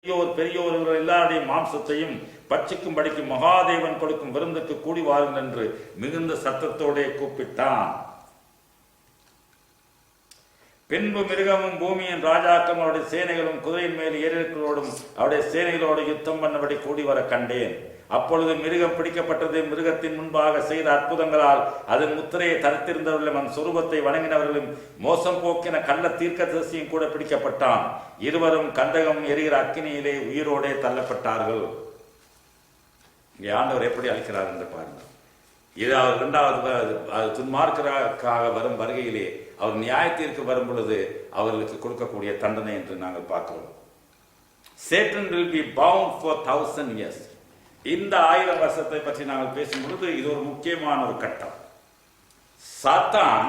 பெரியோர் எல்லாருடைய மாம்சத்தையும் பட்சிக்கும்படிக்கு மகாதேவன் கொடுக்கும் விருந்துக்கு கூடி வாருங்கள் என்று மிகுந்த சத்தத்தோட கூப்பிட்டான். பின்பு மிருகமும் பூமியின் ராஜாக்களும் அவருடைய சேனைகளும் குதிரையின் மேல் ஏறிகளோடும் அவருடைய சேனைகளோடு யுத்தம் பண்ணபடி கூடி வர கண்டேன். அப்பொழுது மிருகம் பிடிக்கப்பட்டது. மிருகத்தின் முன்பாக செய்த அற்புதங்களால் அதன் முத்திரையை தரித்திருந்தவர்களும் அதன் சொரூபத்தை வணங்கினவர்களும் மோசம் போக்கின கள்ள தீர்க்கதரிசியும் கூட பிடிக்கப்பட்டான். இருவரும் கந்தகம் எரிகிற அக்கினியிலே உயிரோடே தள்ளப்பட்டார்கள். இங்கே ஆண்டவர் எப்படி அளிக்கிறார் என்று பாருங்கள். இதாவது இரண்டாவது துன்மார்க்கராக வரும் வருகையிலே அவர் நியாயத்திற்கு வரும் பொழுது அவர்களுக்கு கொடுக்கக்கூடிய தண்டனை என்று நாங்கள் பார்க்கிறோம். Satan will be bound for 1000 years. இந்த 1000 வருஷத்தை பற்றி நாங்கள் பேசும் பொழுது இது ஒரு முக்கியமான ஒரு கட்டம். சாத்தான்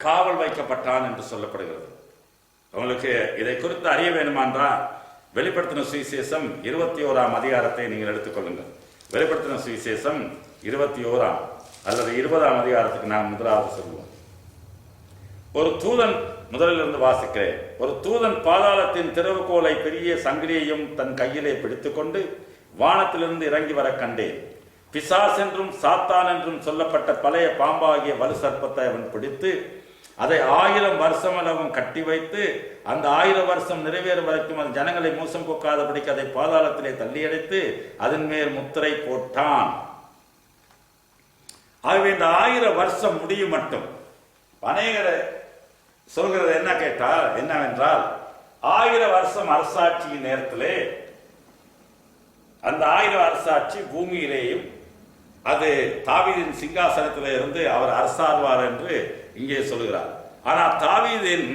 காவல் வைக்கப்பட்டான் என்று சொல்லப்படுகிறது. உங்களுக்கு இதை குறித்து அறிய வேண்டுமான்றால் வெளிப்படுத்தின சுவிசேஷம் 21ஆம் அதிகாரத்தை நீங்கள் எடுத்துக்கொள்ளுங்கள். வெளிப்படுத்தின சுவிசேஷம் 21ஆம் அல்லது 20ஆம் அதிகாரத்துக்கு நாம் முதலாவது சொல்லுவோம். ஒரு தூதன், முதலிலிருந்து வாசிக்கிறேன். ஒரு தூதன் பாதாளத்தின் திறவுகோலை பெரிய சங்கிலியையும் தன் கையிலே பிடித்துக்கொண்டு வானத்திலிருந்து இறங்கி வர கண்டேன். பிசாஸ் என்றும் சாத்தான் என்றும் சொல்லப்பட்ட பழைய பாம்பாகிய வலு சர்ப்பத்தை அவன் பிடித்து அதை 1000 வருஷம் அளவும் கட்டி வைத்து அந்த 1000 வருஷம் நிறைவேறும் வரைக்கும் அது ஜனங்களை மோசம் போக்காதபடிக்கு அதை பாதாளத்திலே தள்ளியடைத்து அதன் மேல் முத்திரை போட்டான். ஆகவே இந்த 1000 வருஷம் முடியும் மட்டும் அநேகரை சொல்கிறது என்னவென்றால் 1000 வருஷம் அரசாட்சியின் நேரத்திலே அந்த 1000 அரசாட்சி பூமியிலேயும் அது தாவீதின் சிங்காசனத்திலே இருந்து அவர் அரசாழ்வார் என்று இங்கே சொல்கிறார். ஆனால் தாவீதின்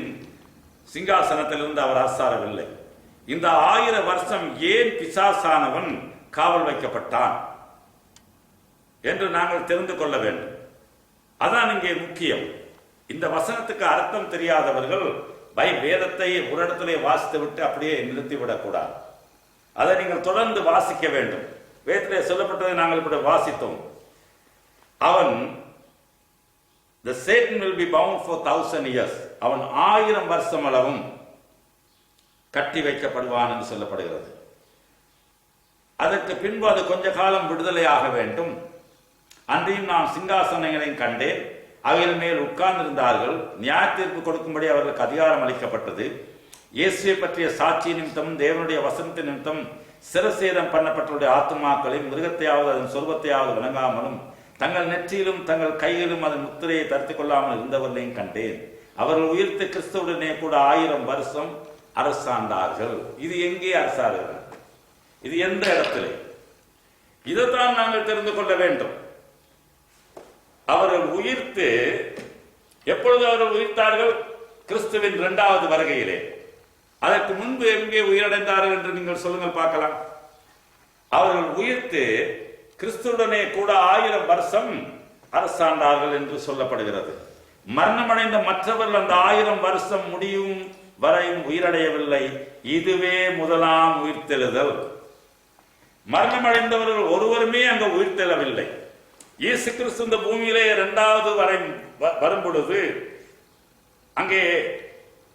சிங்காசனத்திலிருந்து அவர் அரசாரவில்லை. இந்த 1000 வருஷம் ஏன் பிசாசானவன் காவல் வைக்கப்பட்டான் என்று நாங்கள் தெரிந்து கொள்ள வேண்டும். அதான் இங்கே முக்கியம். இந்த வசனத்துக்கு அர்த்தம் தெரியாதவர்கள் வேதத்தை ஒரு இடத்திலே வாசித்து விட்டு அப்படியே நிறுத்திவிடக்கூடாது. அதை நீங்கள் தொடர்ந்து வாசிக்க வேண்டும். வேதத்திலே சொல்லப்பட்டதை நாங்கள் இப்படி வாசித்தோம். அவன் the Satan will be bound for 1000 years. அவன் 1000 வருஷம் அளவும் கட்டி வைக்கப்படுவான் என்று சொல்லப்படுகிறது. அதற்கு பின்பு அது கொஞ்ச காலம் விடுதலையாக வேண்டும். அன்றையும் நான் சிங்காசனங்களையும் கண்டேன். அவைகள் மேல் உட்கார்ந்திருந்தார்கள். நியாய தீர்ப்பு கொடுக்கும்படி அவர்களுக்கு அதிகாரம் அளிக்கப்பட்டது. இயேசுவை பற்றிய சாட்சி நிமித்தம் தேவனுடைய வசனத்தின் நிமித்தம் சிரசேதம் பண்ணப்பட்டவருடைய ஆத்துமாக்களையும் மிருகத்தையாவது அதன் சொர்வத்தையாவது வணங்காமலும் தங்கள் நெற்றியிலும் தங்கள் கையிலும் அதன் முத்திரையை தரித்துக் கொள்ளாமல் இருந்தவர்களையும் கண்டேன். அவர்கள் உயிர்த்த கிறிஸ்துவுடனே கூட 1000 வருஷம் அரசாண்டார்கள். இது எங்கே அரசாடுகிறார்? இது எந்த இடத்திலே? இதைத்தான் நாங்கள் தெரிந்து கொள்ள வேண்டும். அவர்கள் உயிர்த்து எப்பொழுது அவர்கள் உயிர்த்தார்கள்? கிறிஸ்துவின் 2வது வருகையிலே. அதற்கு முன்பு எங்கே உயிரடைந்தார்கள் என்று நீங்கள் சொல்லுங்கள் பார்க்கலாம். அவர்கள் உயிர்த்து கிறிஸ்துவுடனே கூட 1000 வருஷம் அரசாண்டார்கள் என்று சொல்லப்படுகிறது. மரணமடைந்த மற்றவர்கள் அந்த 1000 வருஷம் முடியும் வரையும் உயிரடையவில்லை. இதுவே முதலாம் உயிர்த்தெழுதல். மரணமடைந்தவர்கள் ஒருவருமே அங்கு உயிர்த்தெழவில்லை. இயேசு கிறிஸ்து இந்த பூமியிலே 2வது வரை வரும் பொழுது அங்கே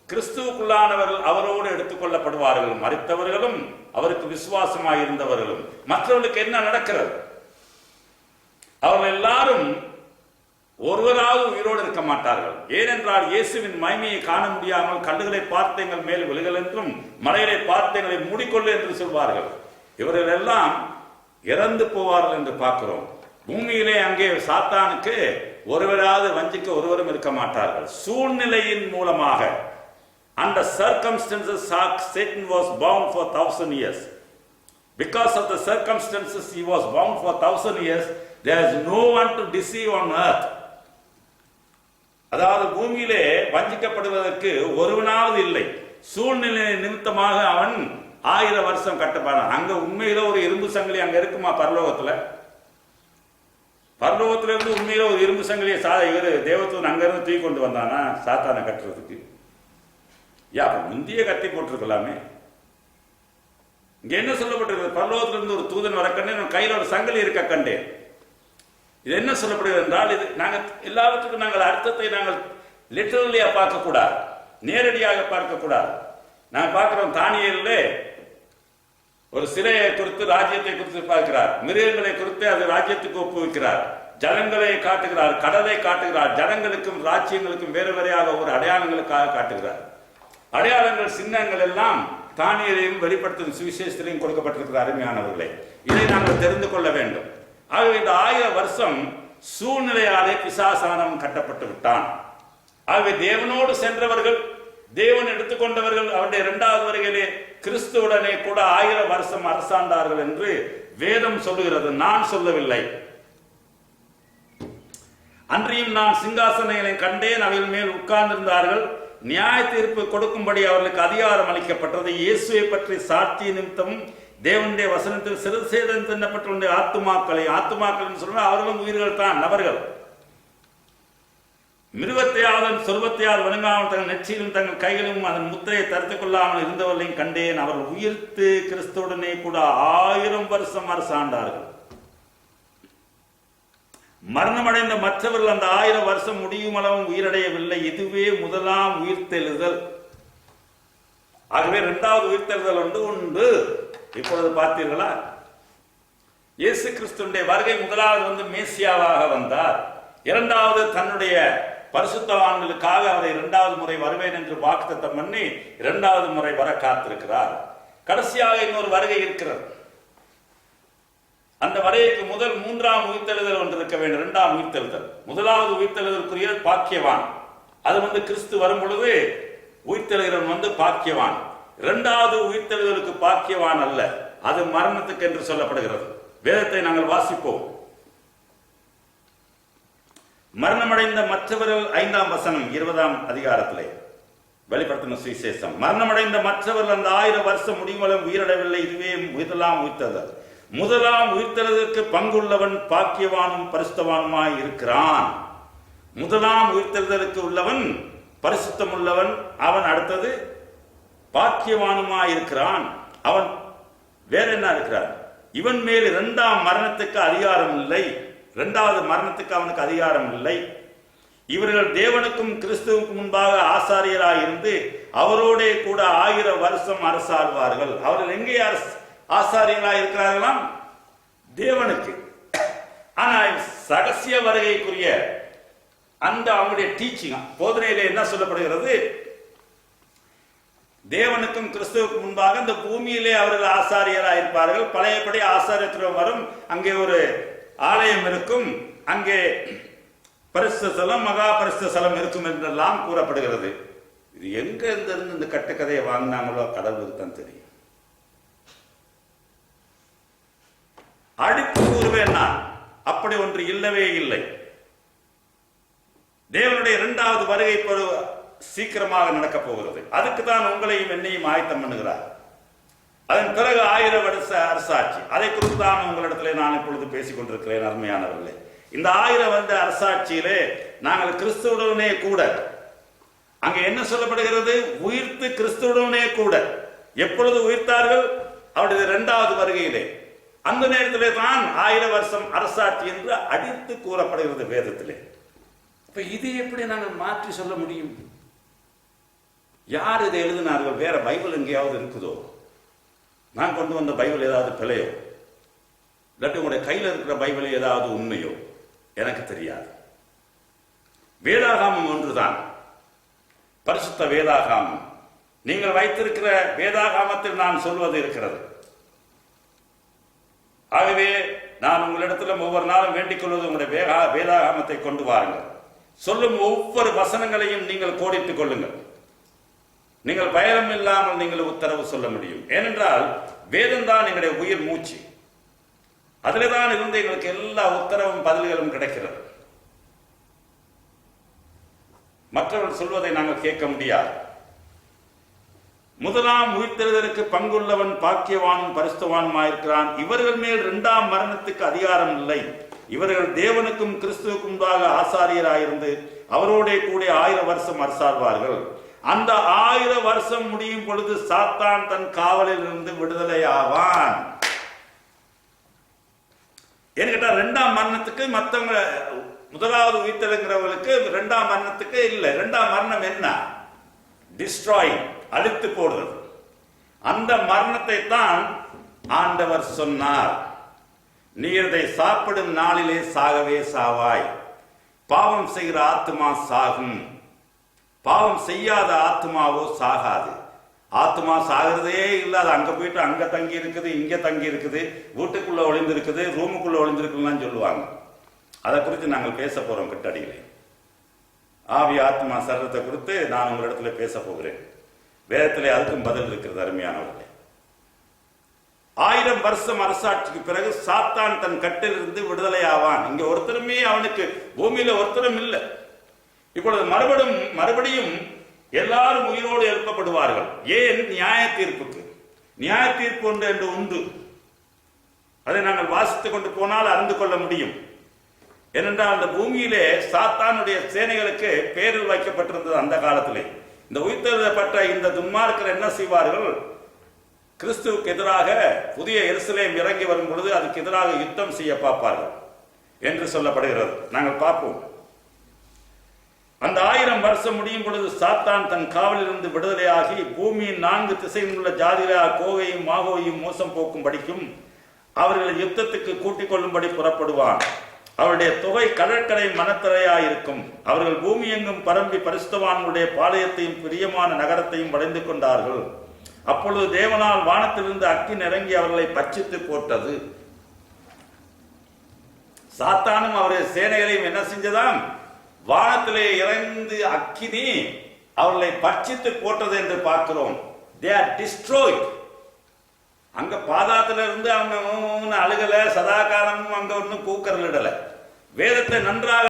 கிறிஸ்துவுக்குள்ளானவர்கள் அவரோடு எடுத்துக் கொள்ளப்படுவார்கள். மரித்தவர்களும் அவருக்கு விசுவாசமாக இருந்தவர்களும். மற்றவர்களுக்கு என்ன நடக்கிறது? அவர்கள் எல்லாரும் ஒருவராவது உயிரோடு இருக்க மாட்டார்கள். ஏனென்றால் இயேசுவின் மகிமையை காண முடியாமல் கல்லுகளை பார்த்து எங்கள் மேல் விழுகள் என்றும் மலைகளை பார்த்து எங்களை மூடிக்கொள்ளு என்று சொல்வார்கள். இவர்கள் எல்லாம் இறந்து போவார்கள் என்று பார்க்கிறோம். பூமியிலே அங்கே சாத்தானுக்கு ஒருவராவது வஞ்சிக்க ஒருவரும் இருக்க மாட்டார்கள். சூழ்நிலையின் மூலமாக under circumstances Satan was bound for 1000 years. Because of the circumstances he was bound for 1000 years, there is no one to deceive on earth. அதாவது பூமியிலே வஞ்சிக்கப்படுவதற்கு ஒருவனாவது இல்லை. சூழ்நிலை நிமித்தமாக அவன் 1000 வருஷம் கட்டப்பான். அங்க உண்மையில ஒரு இரும்பு சங்கிலி அங்க இருக்குமா? பரலோகத்திலிருந்து உண்மையில ஒரு இரும்பு சங்கிலியை இவர் தேவதூதன் அங்கிருந்து தூக்கி கொண்டு வந்தானா சாத்தானை கட்டுறதுக்கு? முந்திய கட்டி போட்டிருக்கலாமே. இங்க என்ன சொல்லப்பட்டிருக்கிறது? பரலோகத்திலிருந்து ஒரு தூதன் வர கண்டேன், கையில் ஒரு சங்கிலி இருக்க கண்டேன். இது என்ன சொல்லப்படுகிறது என்றால், இது நாங்கள் எல்லாவற்றுக்கும் நாங்கள் அர்த்தத்தை நாங்கள் லிட்டரலியா பார்க்க கூடாது, நேரடியாக பார்க்க கூடாது. நான் பார்க்கிறோம், தானியேலில் ஒரு சிலையை குறித்து ராஜ்யத்தை குறித்து பார்க்கிறார், மிருகங்களை குறித்து அது ராஜ்யத்துக்கு ஒப்புவிக்கிறார், ஜனங்களை காட்டுகிறார், கடலை காட்டுகிறார், ஜனங்களுக்கும் ராஜ்யங்களுக்கும் வேறு வேறையாக ஒரு அடையாளங்களுக்காக காட்டுகிறார். அடையாளங்கள் சின்னங்கள் எல்லாம் தானியேலையும் வெளிப்படுத்தும் சுவிசேஷத்திலையும் கொடுக்கப்பட்டிருக்கிற அருமையானவர்களை, இதை நாங்கள் தெரிந்து கொள்ள வேண்டும். ஆகவே இந்த 1000 வருஷம் சூழ்நிலையாலே பிசாசானவன் கட்டப்பட்டு விட்டான். ஆகவே தேவனோடு சென்றவர்கள், தேவன் எடுத்துக்கொண்டவர்கள் அவருடைய 2வது வருகையிலே கிறிஸ்துவுடனே கூட 1000 வருஷம் அரசாண்டார்கள் என்று வேதம் சொல்லுகிறது, நான் சொல்லவில்லை. அன்றியும் நான் சிங்காசனங்களை கண்டேன், அவைகள் மேல் உட்கார்ந்திருந்தார்கள், நியாய தீர்ப்பு கொடுக்கும்படி அவர்களுக்கு அதிகாரம் அளிக்கப்பட்டது. இயேசுவை பற்றி சாட்சி நிமித்தமும் தேவனுடைய வசனத்தில் சிறுசேதம் தின்னப்பட்ட ஆத்துமாக்கள் சொல்ல அவர்களும் உயிர்கள் தான், நபர்கள். மிருகத்தையாவது சொர்வத்தையாவது வணங்காமல் தங்கள் நெற்றியிலும் தங்கள் கைகளிலும் அதன் முத்திரையை தரித்துக் கொள்ளாமல் இருந்தவர்களையும் கண்டேன். அவர்கள் உயிர்த்து கிறிஸ்துவுடனே கூட 1000 வருஷம் அரசாண்டார்கள். மரணமடைந்த மற்றவர்கள் அந்த 1000 வருஷம் முடியும் அளவும் உயிரடையவில்லை. இதுவே முதலாம் உயிர்த்தெழுதல். ஆகவே 2வது உயிர்த்தெழுதல் உண்டு. இப்பொழுது பார்த்தீர்களா, இயேசு கிறிஸ்துடைய வருகை முதலாவது மேசியாவாக வந்தார். 2வது தன்னுடைய பரிசுத்தவான்களுக்காக அவரை 2வது முறை வருவேன் என்று வாக்குத்தத்தம் பண்ணி 2வது முறை வர காத்திருக்கிறார். கடைசியாக இன்னொரு வருகை இருக்கிறது. அந்த வருகைக்கு முதல் 3ஆம் உயிர்த்தெழுதல் ஒன்று இருக்க வேண்டும். 2ஆம் உயிர்த்தெழுதல். முதலாவது உயிர்த்தெழுதலுக்குரிய பாக்கியவான், அது கிறிஸ்து வரும் பொழுது உயிர்த்தெழுகிறவன் பாக்கியவான். 2வது உயிர்த்தெழுதலுக்கு பாக்கியவான் அல்ல, அது மரணத்துக்கு என்று சொல்லப்படுகிறது. வேதத்தை நாங்கள் வாசிப்போம். மரணமடைந்த மற்றவர்கள் 5ஆம் வசனம் 20ஆம் அதிகாரத்திலே வெளிப்படுத்தின சுவிசேஷம். மரணமடைந்த மற்றவர்கள் அந்த 1000 வருஷம் முடிவலும் உயிரிடவில்லை. இதுவே முதலாம் உயிர்த்தெழுதல். முதலாம் உயிர்த்தெழுதலுக்கு பங்குள்ளவன் பாக்கியவானும் பரிசுத்தவானுமாய் இருக்கிறான். முதலாம் உயிர்த்தெழுதலுக்கு உள்ளவன் பரிசுத்தம் உள்ளவன், அவன் அடுத்தது பாக்கியவானுமாய் இருக்கிறான். அவன் வேற என்ன இருக்கிறான்? இவன் மேல் 2ஆம் மரணத்துக்கு அதிகாரம் இல்லை. 2வது மரணத்துக்கு அவனுக்கு அதிகாரம் இல்லை. இவர்கள் தேவனுக்கும் கிறிஸ்துவுக்கும் முன்பாக ஆசாரியராக இருந்து அவரோட கூட 1000 வருஷம் அரசாழ்வார்கள். அவர்கள் எங்கே ஆசாரியர்களாக இருக்கிறார்களாம்? தேவனுக்கு. ஆனால் ரகசிய வருகைக்குரிய அந்த அவங்களுடைய டீச்சிங் போதனையில என்ன சொல்லப்படுகிறது? தேவனுக்கும் கிறிஸ்துவுக்கு முன்பாக இந்த பூமியிலே அவர்கள் ஆசாரியராக இருப்பார்கள். பழையபடி ஆசாரியத்துவம் வரும். அங்கே ஒரு ஆலயம் இருக்கும், அங்கே பரிசுத்த ஸ்தலம், மகா பரிசுத்த ஸ்தலம் இருக்கும் என்றெல்லாம் கூறப்படுகிறது. இது எங்க இருந்து இந்த கட்டுக்கதையை வாங்கினாங்களோ கடவுளுக்கு தான் தெரியும். அடித்து கூறுவேன் நான், அப்படி ஒன்று இல்லவே இல்லை. தேவனுடைய 2வது வருகை சீக்கிரமாக நடக்க போகிறது. அதுக்கு தான் உங்களையும் என்னையும் ஆயத்தம் பண்ணுகிறார். அதன் பிறகு 1000 வருஷ அரசாட்சி, அதை குறித்து தான் உங்களிடத்திலே நான் இப்பொழுது பேசிக் கொண்டிருக்கிறேன். அருமையானவர்களே, இந்த 1000 வருட அரசாட்சியிலே நாங்கள் கிறிஸ்துவுடனே கூட, அங்கே என்ன சொல்லப்படுகிறது? உயிர்த்து கிறிஸ்துவுடனே கூட. எப்பொழுது உயிர்த்தார்கள்? அவருடைய 2வது வருகையிலே. அந்த நேரத்திலே தான் 1000 வருஷம் அரசாட்சி என்று அடித்து கூறப்படுகிறது வேதத்திலே. இப்ப இது எப்படி நாங்கள் மாற்றி சொல்ல முடியும்? யார் இதை எழுதினார்கள்? வேற பைபிள் எங்கேயாவது இருக்குதோ? நான் கொண்டு வந்த பைபிள் ஏதாவது பிழையோ, இல்லாட்டி உங்களுடைய கையில் இருக்கிற பைபிள் ஏதாவது உண்மையோ எனக்கு தெரியாது. வேதாகாமம் ஒன்றுதான், பரிசுத்த வேதாகாமம். நீங்கள் வைத்திருக்கிற வேதாகாமத்தில் நான் சொல்வது இருக்கிறது. ஆகவே நான் உங்களிடத்தில் ஒவ்வொரு நாளும் வேண்டிக் கொள்வது, உங்களுடைய வேதாகாமத்தை கொண்டு வாருங்கள். சொல்லும் ஒவ்வொரு வசனங்களையும் நீங்கள் கோடிட்டுக் கொள்ளுங்கள். நீங்கள் பயம் இல்லாமல் நீங்கள் உத்தரவு சொல்ல முடியும். ஏனென்றால் வேதம் தான் எங்களுடைய உயிர் மூச்சு. அதிலே தான் இருந்து எங்களுக்கு எல்லா உத்தரவும் பதில்களும் கிடைக்கிறது. மற்றவர்கள் சொல்வதை நாங்கள் கேட்க முடியாது. முதலாம் உயிர்த்தெழுதலுக்கு பங்குள்ளவன் பாக்கியவானும் பரிசுத்தவானுமாயிருக்கிறான். இவர்கள் மேல் 2ஆம் மரணத்துக்கு அதிகாரம் இல்லை. இவர்கள் தேவனுக்கும் கிறிஸ்துவுக்கும் முன்பாக ஆசாரியராயிருந்து அவரோட கூட 1000 வருஷம் அரசாழ்வார்கள். அந்த 1000 வருஷம் முடியும் பொழுது சாத்தான் தன் காவலில் இருந்து விடுதலை ஆவான். ஏன்னு கேட்டா 2ஆம் மரணத்துக்கு மற்றவங்க, முதலாவது உயிர்த்தெழுங்கிறவர்களுக்கு 2ஆம் மரணத்துக்கு இல்லை. 2ஆம் மரணம் என்ன? டிஸ்ட்ராய், அழித்து போடுறது. அந்த மரணத்தை தான் ஆண்டவர் சொன்னார். நீர் இதை சாப்பிடும் நாளிலே சாகவே சாவாய். பாவம் செய்கிற ஆத்மா சாகும், பாவம் செய்யாத ஆத்மாவோ சாகாது. ஆத்மா சாகிறதே இல்லாத அங்க போயிட்டு அங்க தங்கி இருக்குது, இங்க தங்கி இருக்குது, வீட்டுக்குள்ள ஒளிந்து இருக்குது, ரூமுக்குள்ள ஒளிந்திருக்குன்னு சொல்லுவாங்க. அதை குறித்து நாங்கள் பேச போறோம் கிட்டடியிலே. ஆவி ஆத்மா சரீரத்தை குறித்து நான் உங்களிடத்துல பேச போகிறேன். வேதத்திலே அதுக்கும் பதில் இருக்கிறது அருமையானவர்களே. 1000 வருஷம் அரசாட்சிக்கு பிறகு சாத்தான் தன் கட்டிலிருந்து விடுதலை ஆவான். இங்க ஒருத்தருமே அவனுக்கு பூமியில ஒருத்தரும் இல்லை. இப்பொழுது மறுபடியும் எல்லாரும் உயிரோடு எழுப்பப்படுவார்கள். ஏன்? நியாய தீர்ப்புக்கு. நியாய தீர்ப்பு ஒன்று என்று உண்டு. அதை நாங்கள் வாசித்துக் கொண்டு போனால் அறிந்து கொள்ள முடியும். ஏனென்றால் அந்த பூமியிலே சாத்தானுடைய சேனைகளுக்கு பேரில் வைக்கப்பட்டிருந்தது அந்த காலத்திலே. இந்த உயிர்த்தெழுதப்பட்ட இந்த துன்மார்க்கர் என்ன செய்வார்கள்? கிறிஸ்துவுக்கு எதிராக புதிய எருசலேம் இறங்கி வரும் பொழுது அதுக்கு எதிராக யுத்தம் செய்ய பார்ப்பார்கள் என்று சொல்லப்படுகிறது. நாங்கள் பார்ப்போம். அந்த 1000 வருஷம் முடியும் பொழுது சாத்தான் தன் காவலிலிருந்து விடுதலையாகி பூமியின் 4 திசையில் உள்ள ஜாதிகளாக கோகையும் மாகோவையும் மோசம் போக்கும் படிக்கும் அவர்களை யுத்தத்துக்கு கூட்டிக் கொள்ளும்படி புறப்படுவான். அவருடைய தொகை கடற்கரை மனத்திரையாயிருக்கும். அவர்கள் பூமி எங்கும் பரம்பி பரிசுத்தவான்களுடைய பாளையத்தையும் பிரியமான நகரத்தையும் அடைந்து கொண்டார்கள். அப்பொழுது தேவனால் வானத்திலிருந்து அக்கினி இறங்கி அவர்களை பட்சித்து போட்டது. சாத்தானும் அவருடைய சேனைகளையும் என்ன செஞ்சதாம்? வானத்திலே இறந்து அக்கினி அவர்களை பட்சித்து போட்டது என்று பார்க்கிறோம். They are destroyed. அங்க பாதாளத்துல இருந்து அவங்க அழுகல, சதாகாலமும் அங்க ஒன்னும் கூக்கரல் இடல. வேதத்தை நன்றாக